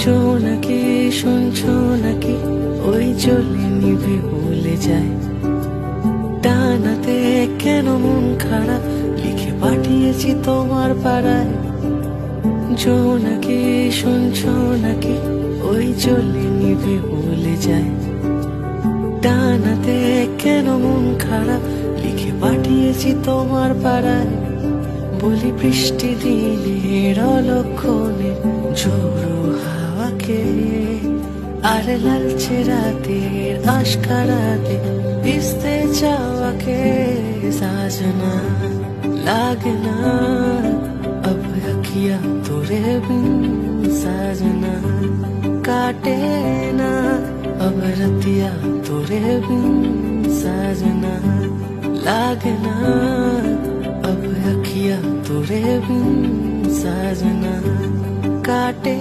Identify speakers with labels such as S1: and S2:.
S1: জোনাকি শুনছো নাকি ওই চলে নিভে বলে যায় টানাতে কেন মন খারাপ লিখে পাঠিয়েছি তোমার পাড়ায় জোনাকি শুনছো নাকি ওই চলে নিভে বলে যায় টানাতে কেন মন খারাপ লিখে পাঠিয়েছি তোমার পাড়ায় বলি বৃষ্টি দিনের অলক্ষণে ঝোড়ো হাওয়াকে আর লালচে রাতের আশকারাতে ভিজতে চাওয়াকে সাजना লাগনা अब अखियां तोरे बिन साजना काटे ना अब रतिया तोरे बिन साजना लागना अब अखियां तोरे बिन साजना काटे